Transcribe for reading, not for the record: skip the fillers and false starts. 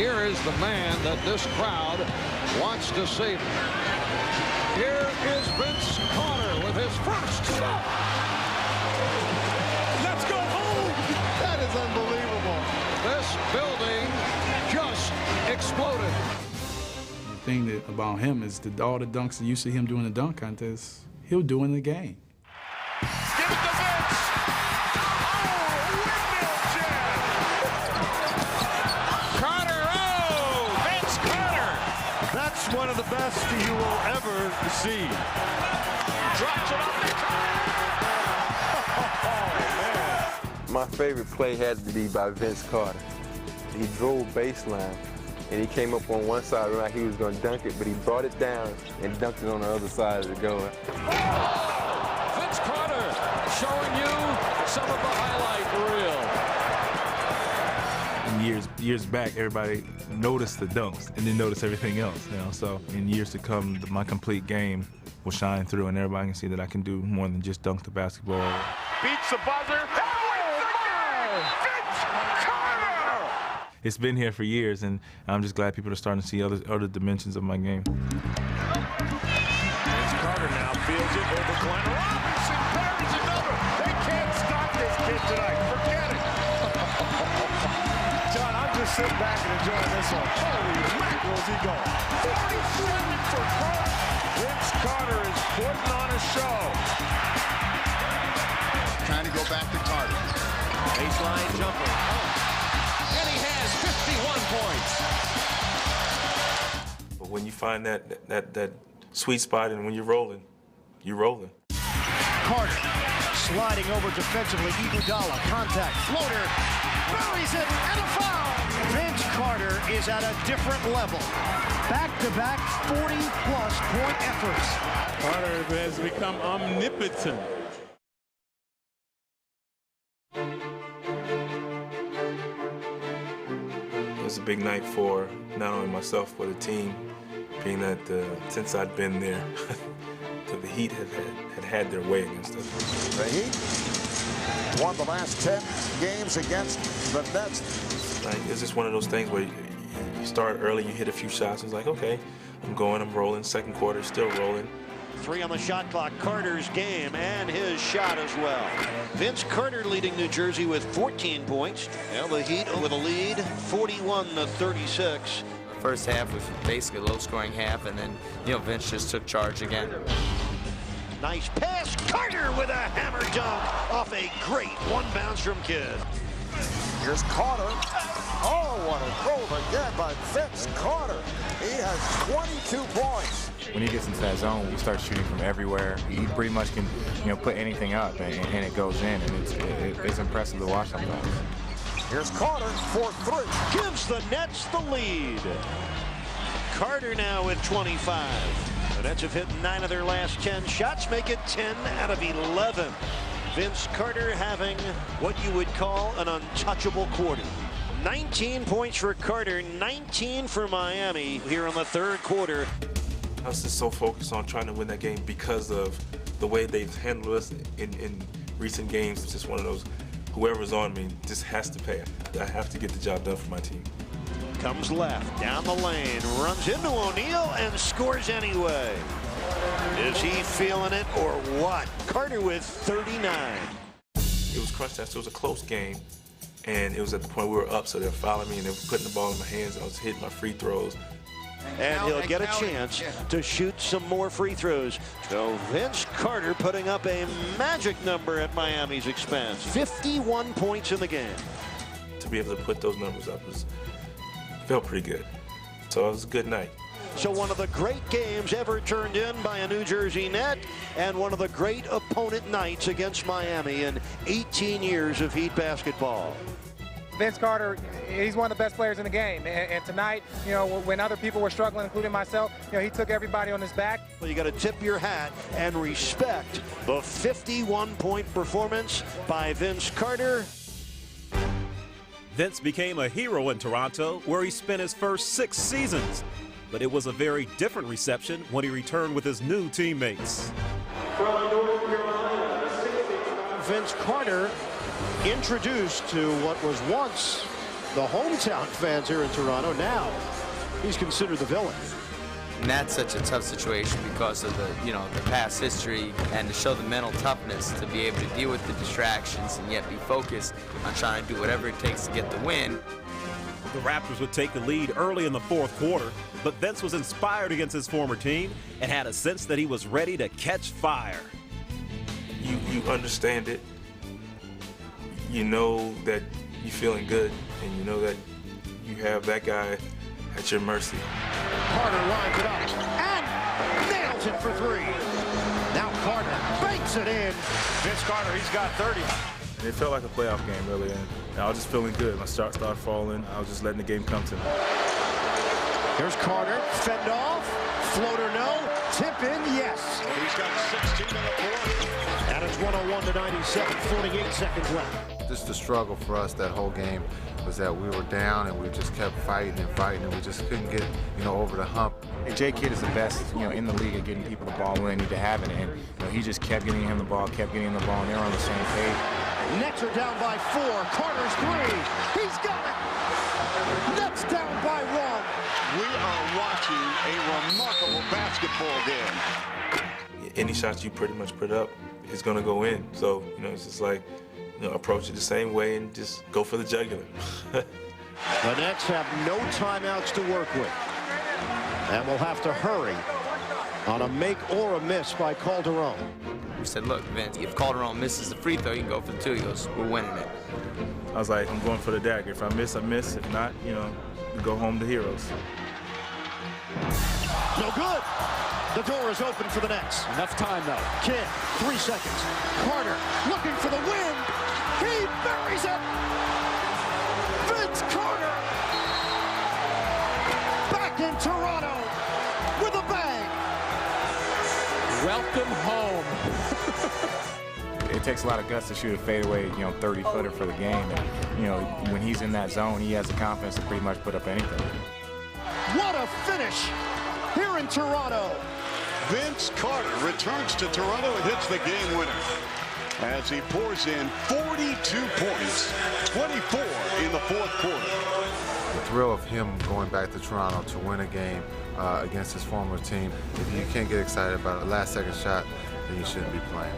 here is the man that this crowd wants to see. Here is Vince Carter with his first shot. Let's go home. That is unbelievable. This building just exploded. The thing about him is that all the dunks that you see him doing the dunk contest, he'll do in the game. Give it to Vince. Oh, windmill jam. Carter, oh, Vince Carter. That's one of the best you will ever see. Drops it off the Oh, man. My favorite play had to be by Vince Carter. He drove baseline, and he came up on one side like he was going to dunk it, but he brought it down and dunked it on the other side of the goal. Vince Carter showing you some of the highlight reel. And years back, everybody noticed the dunks and then noticed everything else. So in years to come, my complete game will shine through, and everybody can see that I can do more than just dunk the basketball. Beats the buzzer. It's been here for years, and I'm just glad people are starting to see other dimensions of my game. Vince Carter now fields it over Glenn Robinson. Buries another. They can't stop this kid tonight. Forget it. John, I'm just sitting back and enjoying this one. Holy mackerel, is he going? 47 for Carter. Vince Carter is putting on a show. Trying to go back to Carter. Baseline jumper. And he has 51 points. But when you find that sweet spot and when you're rolling, you're rolling. Carter sliding over defensively. Iguodala, contact, floater, buries it, and a foul. Vince Carter is at a different level. Back-to-back 40-plus point efforts. Carter has become omnipotent. It was a big night for not only myself but the team, being that since I'd been there, the Heat had their way against us. The Heat won the last 10 games against the Nets. Like, it's just one of those things where you start early, you hit a few shots, it's like, okay, I'm rolling. Second quarter, still rolling. 3 on the shot clock. Carter's game and his shot as well. Vince Carter leading New Jersey with 14 points. Now the Heat with a lead, 41-36. First half was basically a low-scoring half, and then, Vince just took charge again. Nice pass. Carter with a hammer dunk off a great one bounce from Kidd. Here's Carter. Oh, what a goal again by Vince Carter. He has 22 points. When he gets into that zone, we start shooting from everywhere. He pretty much can, put anything up, and it goes in, and it's impressive to watch sometimes. Here's Carter for 3. Gives the Nets the lead. Carter now with 25. The Nets have hit 9 of their last 10 shots, make it 10 out of 11. Vince Carter having what you would call an untouchable quarter. 19 points for Carter, 19 for Miami here in the third quarter. I was just so focused on trying to win that game because of the way they've handled us in recent games. It's just one of those, whoever's on me just has to pay. I have to get the job done for my team. Comes left, down the lane, runs into O'Neal and scores anyway. Is he feeling it or what? Carter with 39. It was crunch time, so it was a close game. And it was at the point we were up, so they were fouling me and they were putting the ball in my hands. I was hitting my free throws. And he'll get a chance to shoot some more free throws. So Vince Carter putting up a magic number at Miami's expense. 51 points in the game. To be able to put those numbers up felt pretty good. So it was a good night. So one of the great games ever turned in by a New Jersey Net, and one of the great opponent nights against Miami in 18 years of Heat basketball. Vince Carter, he's one of the best players in the game. And tonight, when other people were struggling, including myself, he took everybody on his back. Well, you got to tip your hat and respect the 51-point performance by Vince Carter. Vince became a hero in Toronto, where he spent his first 6 seasons. But it was a very different reception when he returned with his new teammates. Vince Carter introduced to what was once the hometown fans here in Toronto. Now he's considered the villain. And that's such a tough situation because of the past history, and to show the mental toughness to be able to deal with the distractions and yet be focused on trying to do whatever it takes to get the win. The Raptors would take the lead early in the fourth quarter, but Vince was inspired against his former team and had a sense that he was ready to catch fire. You understand it. You know that you're feeling good, and you know that you have that guy at your mercy. Carter lines it up and nails it for three. Now Carter banks it in. Vince Carter, he's got 30. And it felt like a playoff game, really. And I was just feeling good. My shot started falling. I was just letting the game come to me. Here's Carter, fend off, floater no, tip in, yes. He's got 16 in the fourth. And it's 101-97, 48 seconds left. Just the struggle for us that whole game was that we were down and we just kept fighting and fighting, and we just couldn't get, over the hump. Jay Kidd is the best, in the league at getting people the ball when they need to have it, and he just kept getting him the ball, and they're on the same page. Nets are down by 4. Carter's three. He's got it. Nets down by 1. We are watching a remarkable basketball game. Any shots you pretty much put up is going to go in. So, it's just like, approach it the same way and just go for the jugular. The Nets have no timeouts to work with. And will have to hurry on a make or a miss by Calderon. We said, look, Vince, if Calderon misses the free throw, you can go for the 2. He goes, we're winning it. I was like, I'm going for the dagger. If I miss, I miss. If not, we go home to heroes. No good. The door is open for the Nets. Enough time, though. Kidd, 3 seconds. Carter looking for the win. He buries it. Vince Carter back in Toronto with a bang. Welcome home. It takes a lot of guts to shoot a fadeaway, 30-footer for the game. And, when he's in that zone, he has the confidence to pretty much put up anything. What a finish here in Toronto. Vince Carter returns to Toronto and hits the game winner as he pours in 42 points, 24 in the fourth quarter. The thrill of him going back to Toronto to win a game against his former team, if you can't get excited about a last-second shot, then you shouldn't be playing.